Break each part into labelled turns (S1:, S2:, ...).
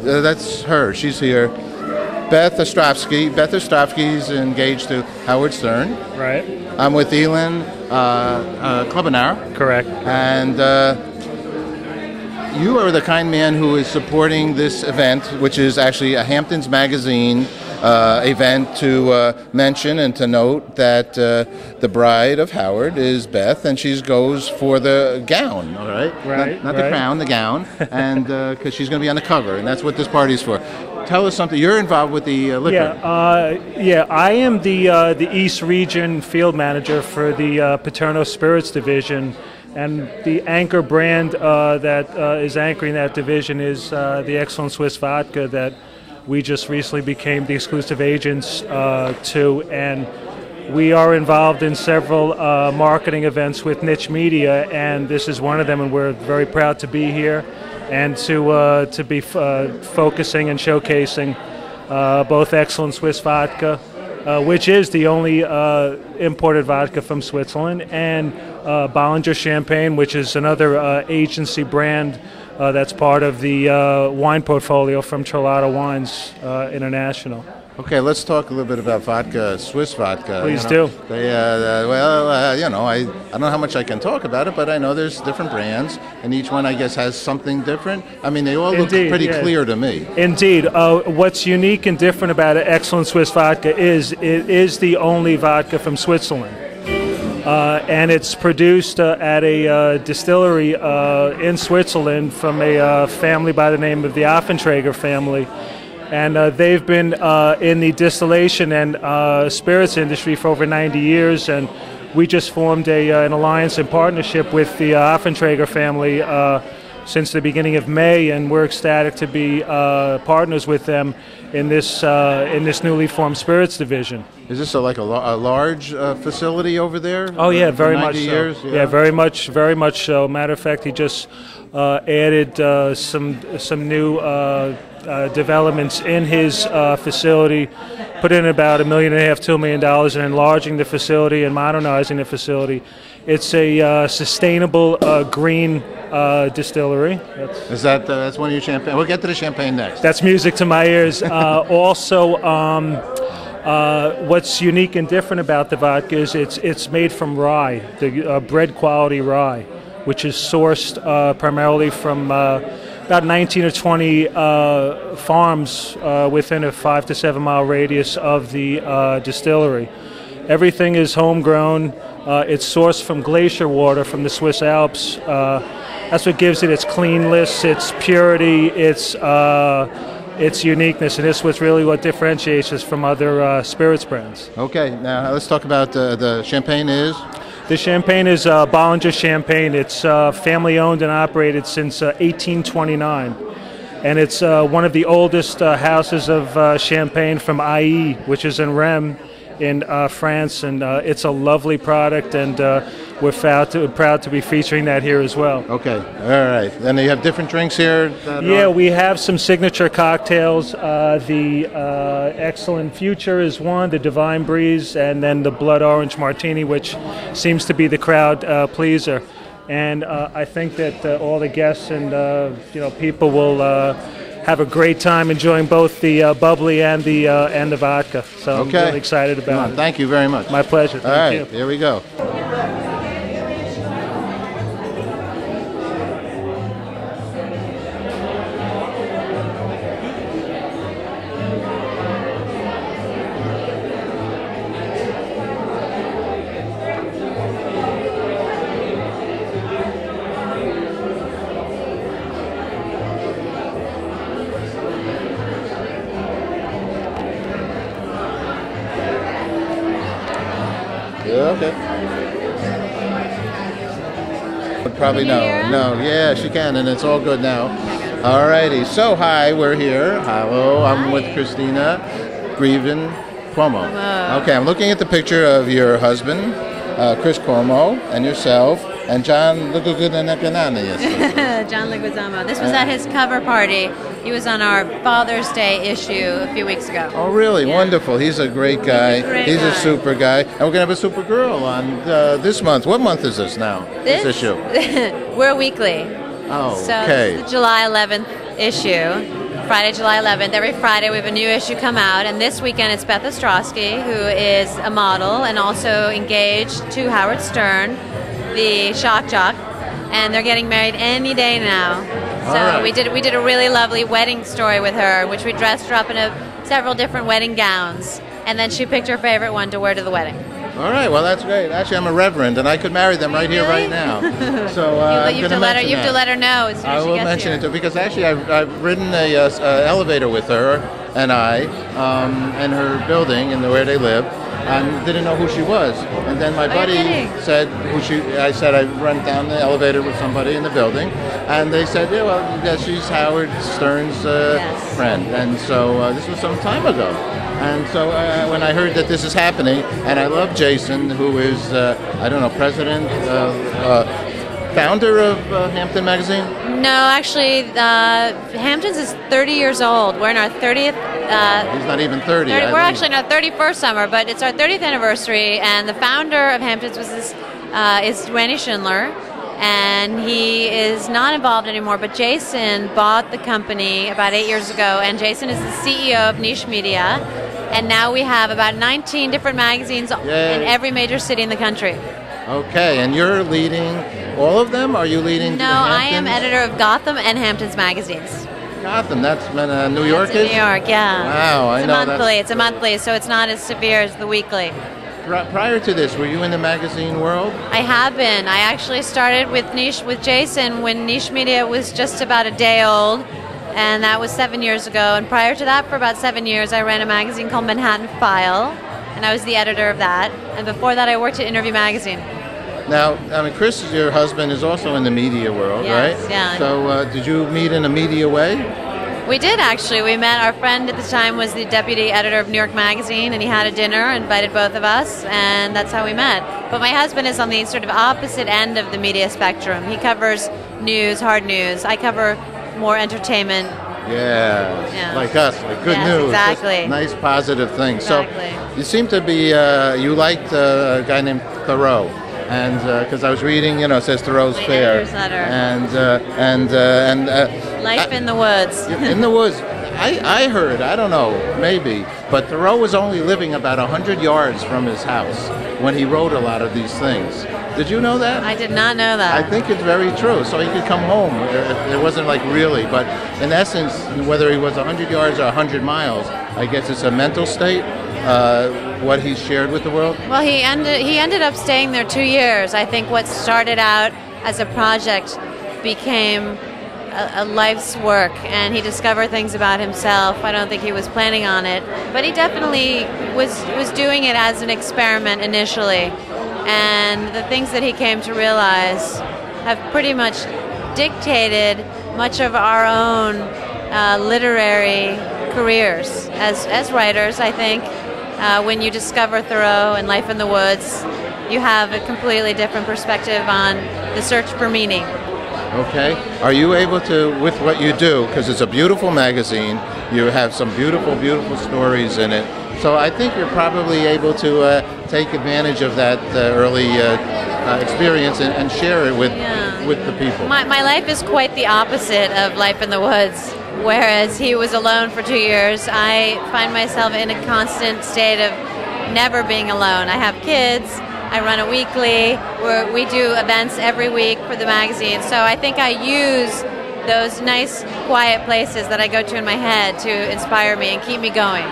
S1: that's her. She's here. Beth Ostrosky. Beth Ostrosky is engaged to Howard Stern.
S2: Right.
S1: I'm with Elin Clubinaar.
S2: Correct.
S1: And you are the kind man who is supporting this event, which is actually a Hamptons Magazine event to mention and to note that the bride of Howard is Beth, and she goes for the gown, all right?
S2: Right.
S1: Not the crown, the gown, and because she's going to be on the cover, and that's what this party's for. Tell us something. You're involved with the liquor.
S2: Yeah. I am the East Region Field Manager for the Paterno Spirits Division, and the anchor brand that is anchoring that division is the Xellent Swiss Vodka that we just recently became the exclusive agents to, and we are involved in several marketing events with niche media, and this is one of them, and we're very proud to be here and to be focusing and showcasing both Xellent Swiss Vodka, which is the only imported vodka from Switzerland, and Bollinger Champagne, which is another agency brand that's part of the wine portfolio from Charlotta Wines International.
S1: Okay, let's talk a little bit about vodka, Swiss vodka.
S2: Please do.
S1: They, I don't know how much I can talk about it, but I know there's different brands, and each one, I guess, has something different. I mean, they all look pretty clear to me.
S2: Indeed. What's unique and different about Xellent Swiss Vodka is it is the only vodka from Switzerland. And it's produced at a distillery in Switzerland from a family by the name of the Offenträger family. And they've been in the distillation and spirits industry for over 90 years, and we just formed an alliance and partnership with the Offenträger family since the beginning of May, and we're ecstatic to be partners with them in this newly formed spirits division.
S1: Is this like a large facility over there?
S2: Oh yeah, very much so.
S1: Years?
S2: Yeah, very much so. Matter of fact, he just added some new developments in his facility, put in about $1.5 million, $2 million, and enlarging the facility and modernizing the facility. It's a sustainable green distillery.
S1: That's one of your champagne. We'll get to the champagne next.
S2: That's music to my ears. Also, what's unique and different about the vodka is it's made from rye, the bread quality rye, which is sourced primarily from about 19 or 20 farms within a 5 to 7 mile radius of the distillery. Everything is homegrown. It's sourced from glacier water from the Swiss Alps. That's what gives it its cleanness, its purity, its uniqueness, and this is what's really what differentiates us from other spirits brands.
S1: Okay, now let's talk about the champagne is.
S2: The champagne is Bollinger Champagne. It's family owned and operated since 1829. And it's one of the oldest houses of champagne from IE, which is in Rheims in France. And it's a lovely product, and we're proud to be featuring that here as well.
S1: Okay, all right. Then you have different drinks here?
S2: Yeah, we have some signature cocktails. The Excellent Future is one, the Divine Breeze, and then the Blood Orange Martini, which seems to be the crowd pleaser. And I think that all the guests and people will have a great time enjoying both the bubbly and the vodka. So I'm really excited about it.
S1: Thank you very much.
S2: My pleasure.
S1: Thank you. Here we go. Okay. Probably no. Yeah, she can, and it's all good now. All righty. So, hi, we're here. Hello, I'm with Cristina Cuomo.
S3: Hello.
S1: Okay, I'm looking at the picture of your husband, Chris Cuomo, and yourself, and John Leguizamo.
S3: John Leguizamo. This was at his cover party. He was on our Father's Day issue a few weeks ago.
S1: Oh, really?
S3: Yeah.
S1: Wonderful. He's a great guy. He's a super guy. And we're going to have a super girl on this month. What month is this now? This issue?
S3: We're weekly.
S1: Oh,
S3: so
S1: okay.
S3: this is the July 11th issue. Friday, July 11th. Every Friday we have a new issue come out, and this weekend it's Beth Ostrosky, who is a model and also engaged to Howard Stern, the shock jock, and they're getting married any day now. So
S1: right.
S3: we did a really lovely wedding story with her, which we dressed her up in several different wedding gowns, and then she picked her favorite one to wear to the wedding.
S1: All right, well, that's great. Actually, I'm a reverend, and I could marry them right here, right now. So
S3: you have to let her know as soon as
S1: I
S3: she
S1: will
S3: gets
S1: mention
S3: here.
S1: it to her, because actually I've ridden a elevator with her and I in her building and where they live, and didn't know who she was. And then my buddy said I said I went down the elevator with somebody in the building, and they said, yeah, well, yeah, she's Howard Stern's friend. And so this was some time ago. And so when I heard that this is happening, and I love Jason, who is, I don't know, president, founder of Hampton Magazine?
S3: No, actually, Hamptons is 30 years old. We're in our 30th.
S1: He's not even 30.
S3: We're actually in our 31st summer, but it's our 30th anniversary, and the founder of Hamptons is Dwayne Schindler, and he is not involved anymore, but Jason bought the company about 8 years ago, and Jason is the CEO of Niche Media, and now we have about 19 different magazines in every major city in the country.
S1: Okay, and you're leading all of them? Are you leading
S3: No, I am editor of Gotham and Hamptons magazines.
S1: Gotham, that's New York is?
S3: New York, yeah.
S1: Wow, I know that.
S3: It's a monthly, so it's not as severe as the weekly.
S1: Prior to this, were you in the magazine world?
S3: I have been. I actually started with Jason when Niche Media was just about a day old, and that was 7 years ago. And prior to that, for about 7 years, I ran a magazine called Manhattan File, and I was the editor of that. And before that, I worked at Interview Magazine.
S1: Now, I mean, Chris, your husband, is also in the media world, right?
S3: Yeah.
S1: So did you meet in a media way?
S3: We did, actually. We met. Our friend at the time was the deputy editor of New York Magazine, and he had a dinner, invited both of us, and that's how we met. But my husband is on the sort of opposite end of the media spectrum. He covers news, hard news. I cover more entertainment.
S1: Yeah, like us, like good news.
S3: Exactly.
S1: Nice, positive things.
S3: Exactly.
S1: So you seem to be, you liked a guy named Thoreau. And because I was reading, it says Thoreau's Fair, and
S3: Life in the Woods.
S1: In the woods. I heard, I don't know, maybe, but Thoreau was only living about 100 yards from his house when he wrote a lot of these things. Did you know that?
S3: I did not know that.
S1: I think it's very true. So he could come home. It wasn't like really, but in essence, whether he was 100 yards or 100 miles, I guess it's a mental state. What he shared with the world?
S3: Well, he ended up staying there 2 years. I think what started out as a project became a life's work, and he discovered things about himself. I don't think he was planning on it, but he definitely was doing it as an experiment initially. And the things that he came to realize have pretty much dictated much of our own literary careers as writers, I think. When you discover Thoreau and Life in the Woods, you have a completely different perspective on the search for meaning.
S1: Okay. Are you able to, with what you do, because it's a beautiful magazine, you have some beautiful, beautiful stories in it, so I think you're probably able to take advantage of that early experience and share it with the people.
S3: My life is quite the opposite of Life in the Woods. Whereas he was alone for 2 years, I find myself in a constant state of never being alone. I have kids, I run a weekly, we do events every week for the magazine, so I think I use those nice, quiet places that I go to in my head to inspire me and keep me going.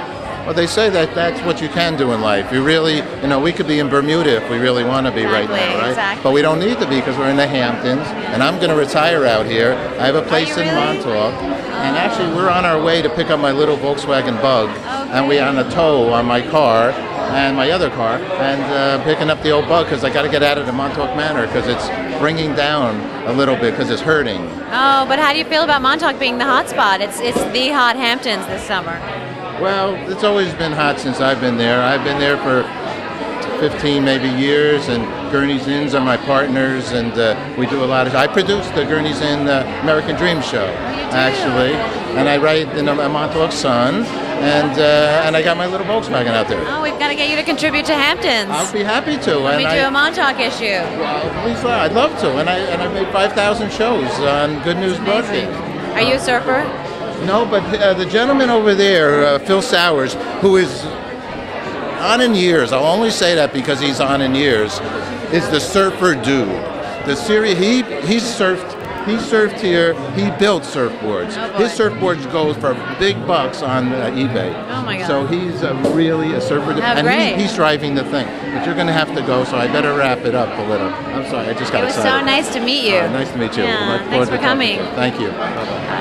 S1: Well, they say that that's what you can do in life. You really, we could be in Bermuda if we really want to be right now, right?
S3: Exactly.
S1: But we don't need to be because we're in the Hamptons, and I'm going to retire out here. I have a place in Montauk, and actually we're on our way to pick up my little Volkswagen Bug, and we're on a tow on my car and my other car, and picking up the old Bug because I got to get out of the Montauk Manor because it's bringing down a little bit because it's hurting.
S3: Oh, but how do you feel about Montauk being the hot spot? It's the hot Hamptons this summer.
S1: Well, it's always been hot since I've been there. I've been there for 15 maybe years, and Gurney's Inns are my partners, and we do a lot of. I produce the Gurney's Inn American Dream show, actually, and I write in the Montauk Sun, and I got my little Volkswagen out there.
S3: Oh, we've got to get you to contribute to Hamptons.
S1: I'll be happy to.
S3: When we do a Montauk issue.
S1: Well, please, I'd love to, and I made 5,000 shows on Good News Broadcast.
S3: Are you a surfer?
S1: No, but the gentleman over there, Phil Sowers, who is on in years, I'll only say that because he's on in years, is the surfer dude. The series, he surfed here, he built surfboards.
S3: Oh,
S1: his surfboards go for big bucks on eBay.
S3: Oh my God.
S1: So he's really a surfer dude. And he's driving the thing. But you're going to have to go, so I better wrap it up a little. I'm sorry, I just got excited.
S3: It was so nice to meet you.
S1: Nice to meet you.
S3: Yeah, thanks for coming.
S1: Thank you. Bye-bye.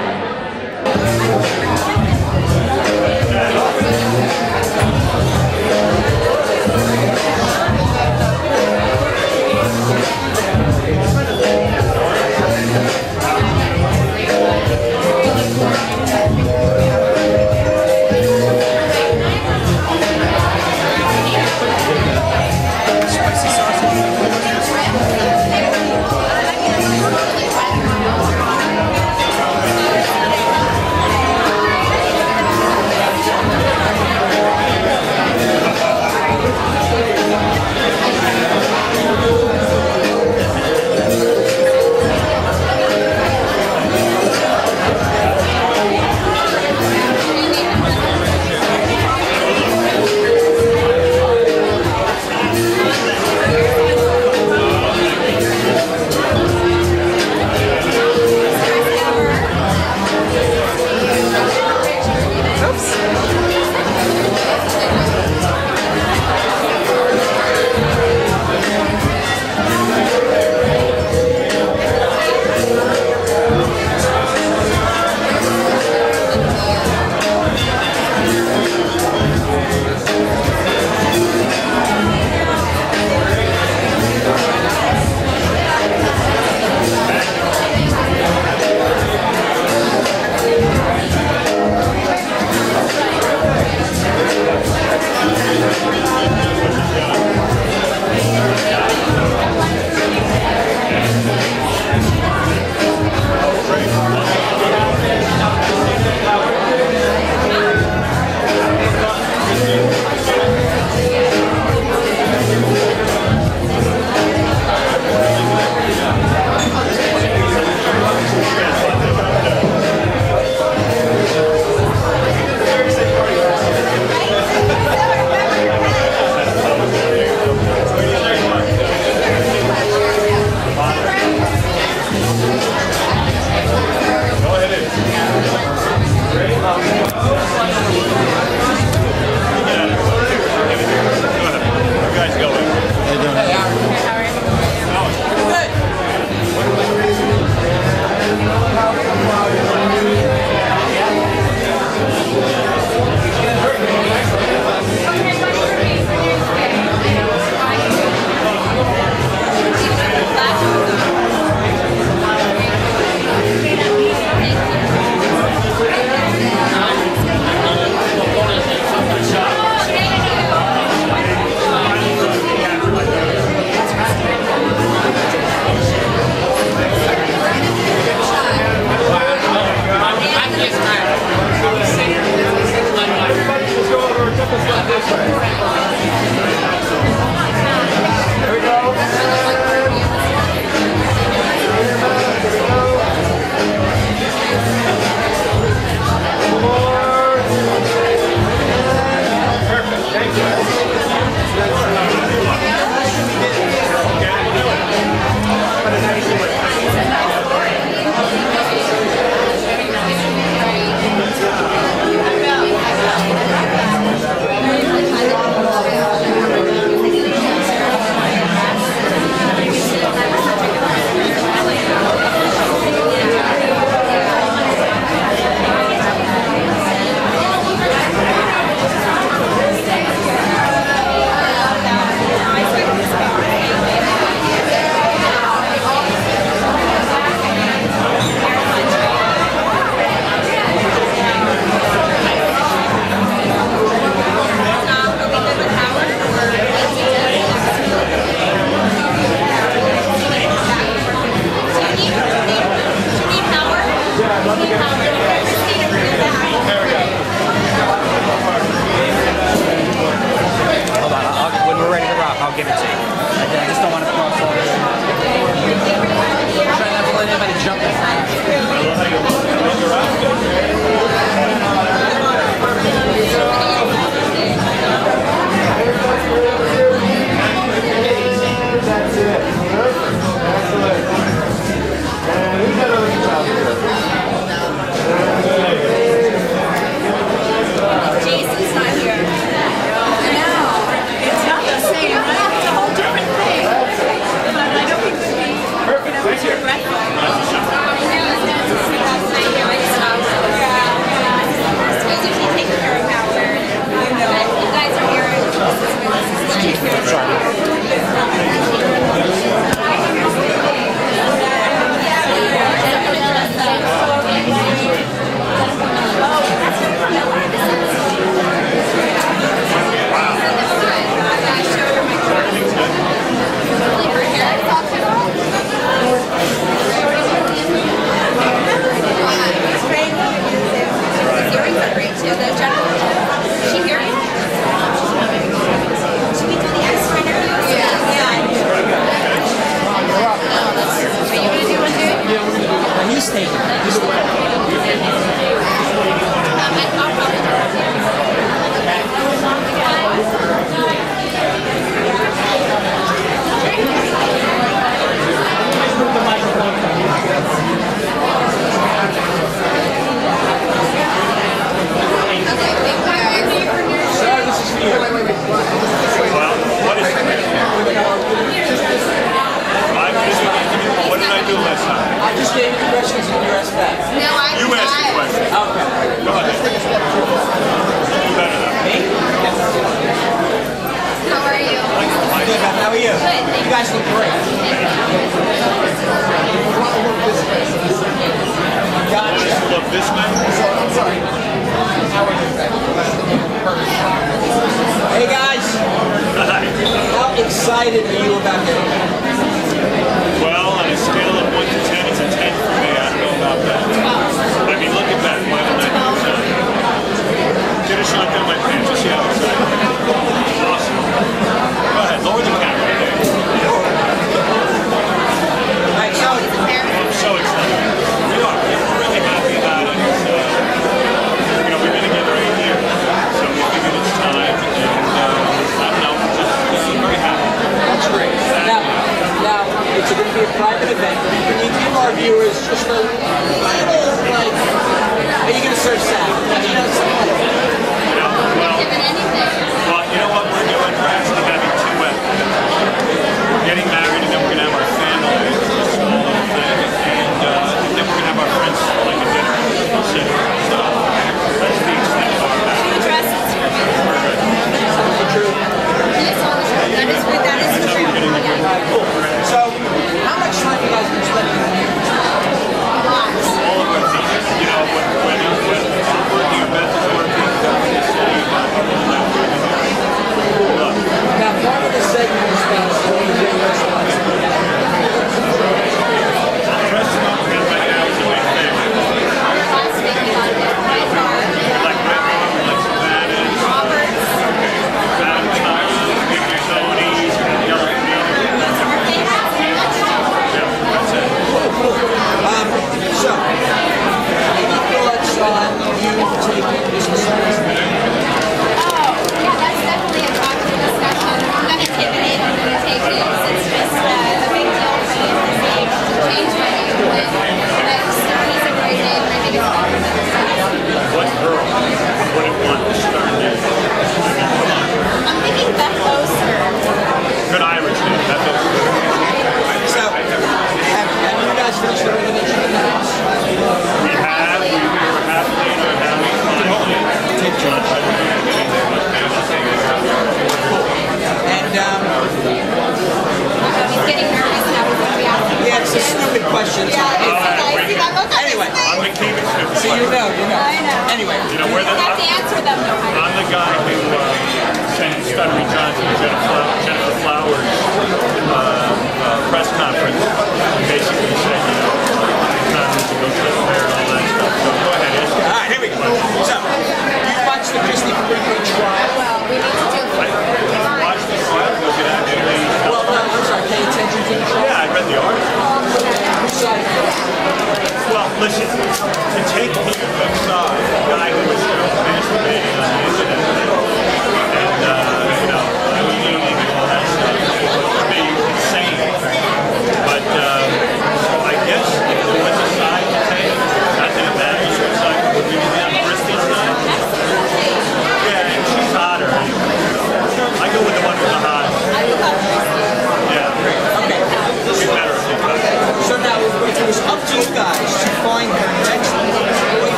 S4: So now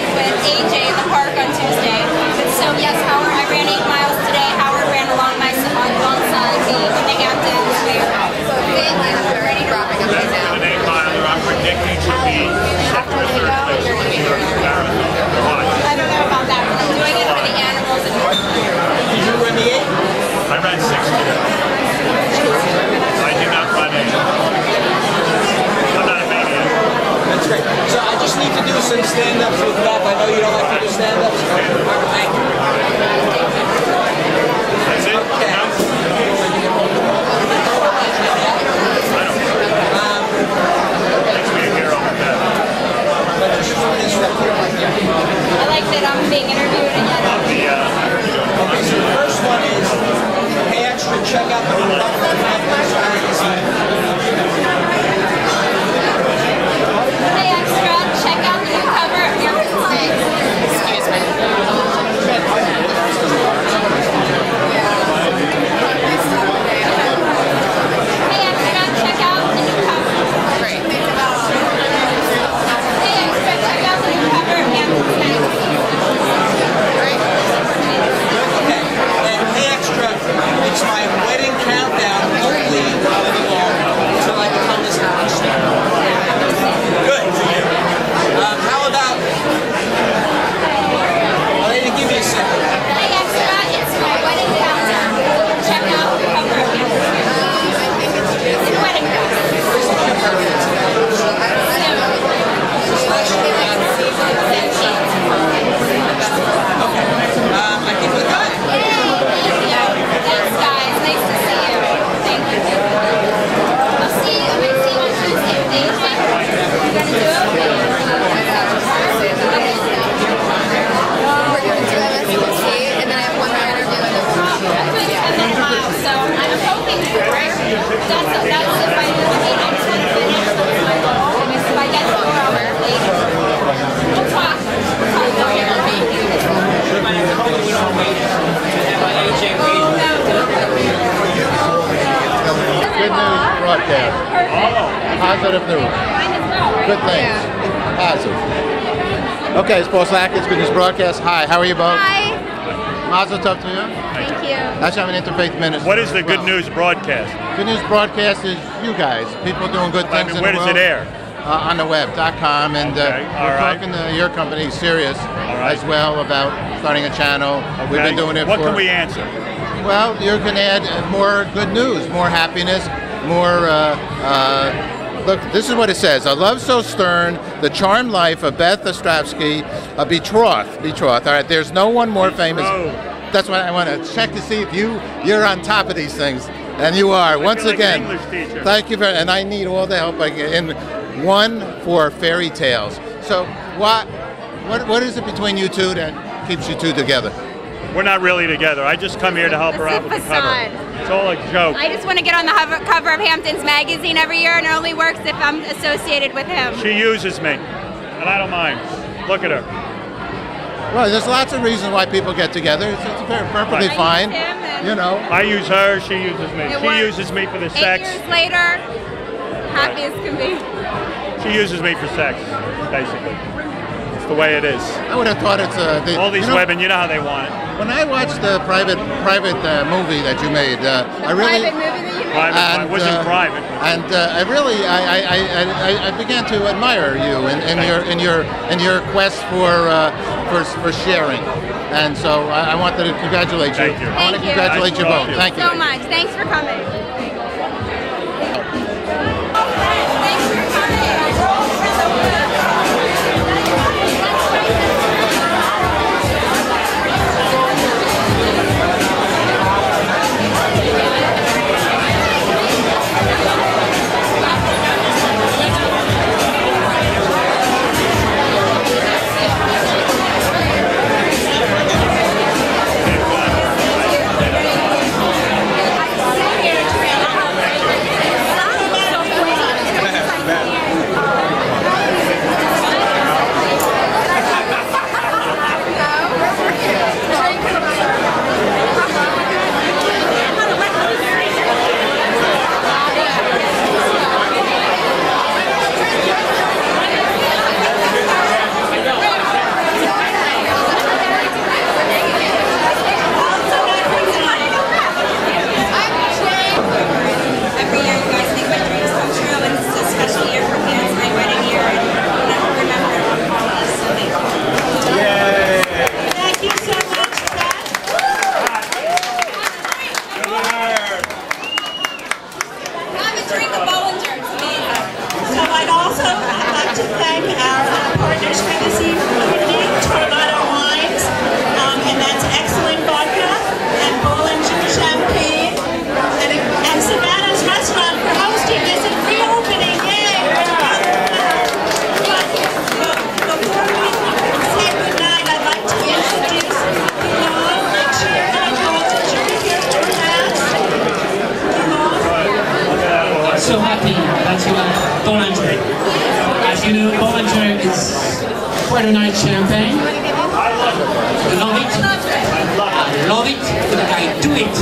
S4: event with AJ in the park on Tuesday. So yes, Howard, I ran 8 miles today. Howard ran alongside the Hamptons.
S5: We're already dropping up and down.
S6: An 8 miler, I'm predicting to be second or third place in the New York Marathon.
S4: I don't know about that, but I'm doing it for the animals.
S7: Did you run the 8?
S6: I ran 6 today. I do not run 8. I'm not a maniac.
S7: That's great. So I just need to do some stand-ups with Beth. I know you don't like to do stand-ups. Thank you.
S6: That's it?
S7: Okay.
S6: No? Makes me a hero with that.
S4: I like that I'm being interviewed and yet
S7: Okay, so the first one is, hey extra, check out the Hamptons Magazine.
S4: Hey extra, check out the new cover of Hamptons Magazine.
S5: Excuse me.
S4: Hey extra, check out the new cover.
S5: Great.
S4: Hey extra, check out the new cover of Hamptons Magazine.
S5: Great.
S7: Okay, and hey extra, it's my wedding countdown, hopefully until I become this house. Good. How about, well, they didn't give me a second.
S4: Hey extra, it's my wedding countdown. Check out the cover of Hamptons Magazine. It's a wedding countdown.
S7: I think we're good.
S4: Thanks guys, nice to see you. Thank you. I'll see you, I might see you on Tuesday with AJ. You gonna do it?
S5: We're doing 2 MSC, and then I have 1 more interview, and then we'll
S4: I'm doing 10 minute miles, so I'm hoping to, right? That's if I just want to finish, that's my goal. And if I get 4 hours late, we'll talk.
S1: Good news broadcast. Positive news. Good things. Positive. Okay, it's Paul Sackett, Good News Broadcast. Hi, how are you both?
S4: Hi.
S1: Mazel tov to you.
S4: Thank you.
S1: Let's have an interfaith minute.
S6: What is the Good
S1: Well,
S6: News broadcast?
S1: Good News Broadcast is you guys, people doing good things in the
S6: Where
S1: world.
S6: does it air?
S1: On the web.com, and
S6: Okay, all
S1: we're
S6: right.
S1: talking to your company, Sirius,
S6: right.
S1: as well, about starting a channel. We've
S6: Okay.
S1: been doing it
S6: What
S1: for...
S6: can we answer?
S1: Well, you can add more good news, more happiness, more... look, this is what it says. A love so stern, the charmed life of Beth Ostrosky, a betrothed. All right, there's no one more famous.
S6: Betrothed.
S1: That's why I want to check to see if you're on top of these things. And you are. Once
S6: feel like
S1: again,
S6: an English teacher.
S1: thank you very and I need all the help I get. In one for fairy tales. So what is it between you two that keeps you two together?
S6: We're not really together. I just come here to help her
S4: It's a
S6: out with the
S4: facade.
S6: cover. It's all a joke.
S4: I just want to get on the cover of Hamptons Magazine every year, and it only works if I'm associated with him.
S6: She uses me, and I don't mind. Look at her.
S1: Well, there's lots of reasons why people get together. It's perfectly
S6: Right.
S1: fine.
S4: I use him and-
S1: You know.
S6: I use her, she uses me.
S4: It
S6: She
S4: works.
S6: uses me for the
S4: 8
S6: sex.
S4: years later, happy as can be.
S6: She uses me for sex, basically. It's the way it is.
S1: I would have thought it's
S6: All these women, you know how they want it.
S1: When I watched the private movie that you made, I really.
S4: Private movie that you made.
S6: Private, it wasn't private.
S1: And I really, I began to admire you in your quest for sharing, and so I wanted to congratulate you.
S6: Thank you.
S1: I want to
S4: Thank you.
S1: congratulate
S6: Nice
S1: you
S6: to
S1: both.
S6: meet you.
S1: Thank you.
S4: So much. Thanks for coming. Thanks for coming. I'm here to
S8: As you know, Bollinger is quite a nice champagne. Love it. I love it, but I do it.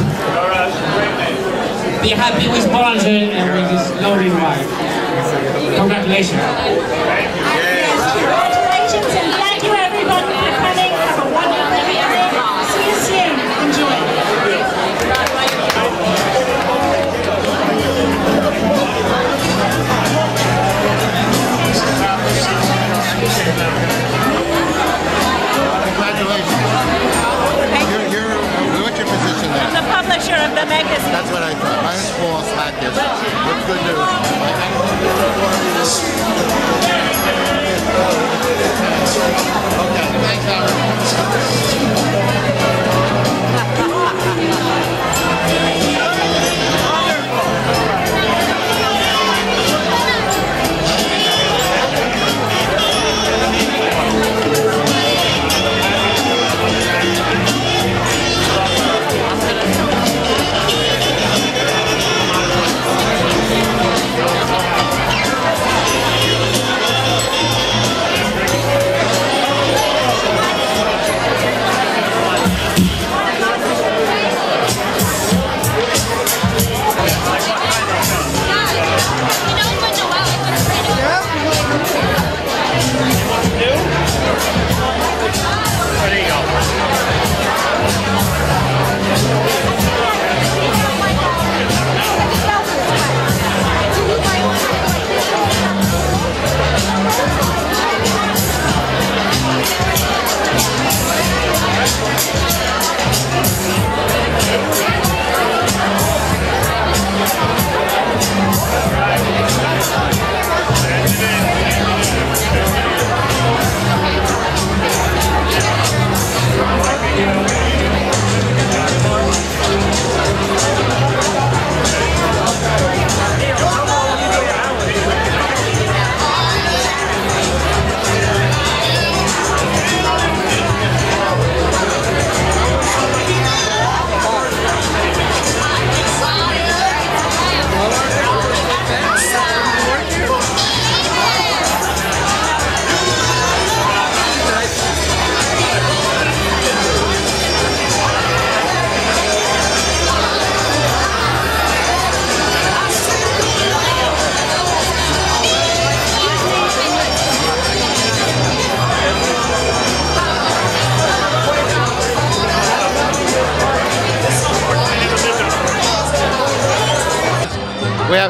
S8: Be happy with Bollinger and with his lovely wife. Congratulations.
S9: Congratulations and thank you everyone for coming. Have a wonderful evening. See you soon. Enjoy.
S1: What's your position there?
S9: I'm the publisher of the magazine.
S1: That's what I thought. My name's Paul Slackis. What's good news? Okay, thanks, Howard.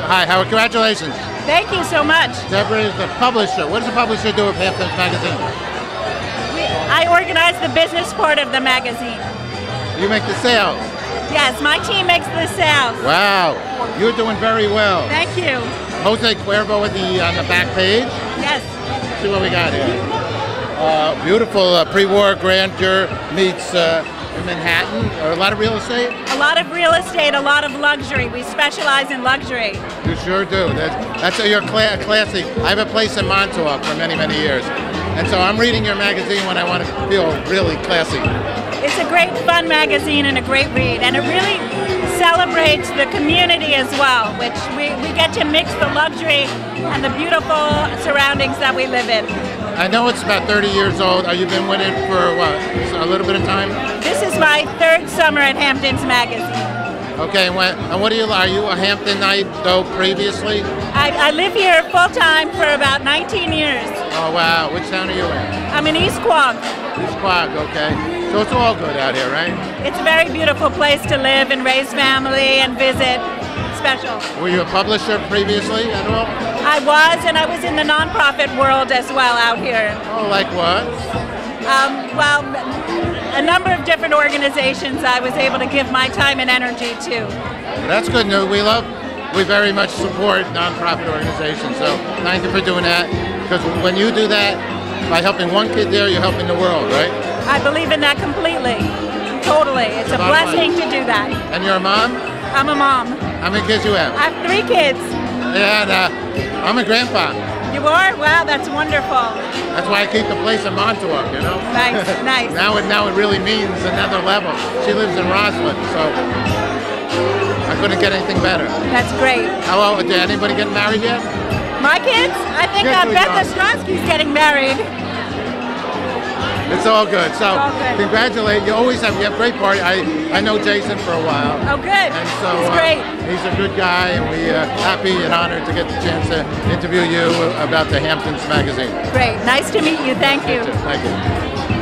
S1: Hi, Howard. Congratulations.
S9: Thank you so much.
S1: Debra is the publisher. What does the publisher do of Hamptons Magazine?
S9: I organize the business part of the magazine.
S1: You make the sales.
S9: Yes, my team makes the sales.
S1: Wow, you're doing very well.
S9: Thank you.
S1: Jose Cuervo on the back page.
S9: Yes.
S1: Let's see what we got here. Beautiful pre-war grandeur meets Manhattan. A lot of real estate?
S9: A lot of real estate, a lot of luxury. We specialize in luxury.
S1: You sure do. That's you're classy. I have a place in Montauk for many, many years. And so I'm reading your magazine when I want to feel really classy.
S9: It's a great fun magazine and a great read. And it really celebrates the community as well, which we get to mix the luxury and the beautiful surroundings that we live in.
S1: I know it's about 30 years old. Have you been with it for what, a little bit of time?
S9: This is my third summer at Hamptons Magazine.
S1: Okay, and what are you a Hamptonite though previously?
S9: I live here full time for about 19 years.
S1: Oh wow, which town are you in?
S9: I'm in East Quogue.
S1: East Quogue, okay. So it's all good out here, right?
S9: It's a very beautiful place to live and raise family and visit. Special.
S1: Were you a publisher previously at all?
S9: I was, and I was in the nonprofit world as well out here.
S1: Oh, like what?
S9: Well, a number of different organizations I was able to give my time and energy to.
S1: That's good news. We very much support nonprofit organizations, so thank you for doing that. Because when you do that, by helping one kid there, you're helping the world, right?
S9: I believe in that completely. Totally. It's a blessing to do that.
S1: And you're a mom?
S9: I'm a mom.
S1: How many kids you have?
S9: I have 3 kids.
S1: Yeah, and I'm a grandpa.
S9: You are? Wow, that's wonderful.
S1: That's why I keep the place in Montauk, you know?
S9: Nice, nice.
S1: Now it really means another level. She lives in Roslyn, so I couldn't get anything better.
S9: That's great.
S1: Hello, did anybody get married yet?
S9: My kids? I think Beth Ostrosky's getting married.
S1: It's all good. So,
S9: all good.
S1: congratulate you. You have great party. I know Jason for a while.
S9: Oh, good.
S1: And so
S9: he's great.
S1: He's a good guy, and we happy and honored to get the chance to interview you about the Hamptons Magazine.
S9: Great. Nice to meet you. Thank you.
S1: Thank you.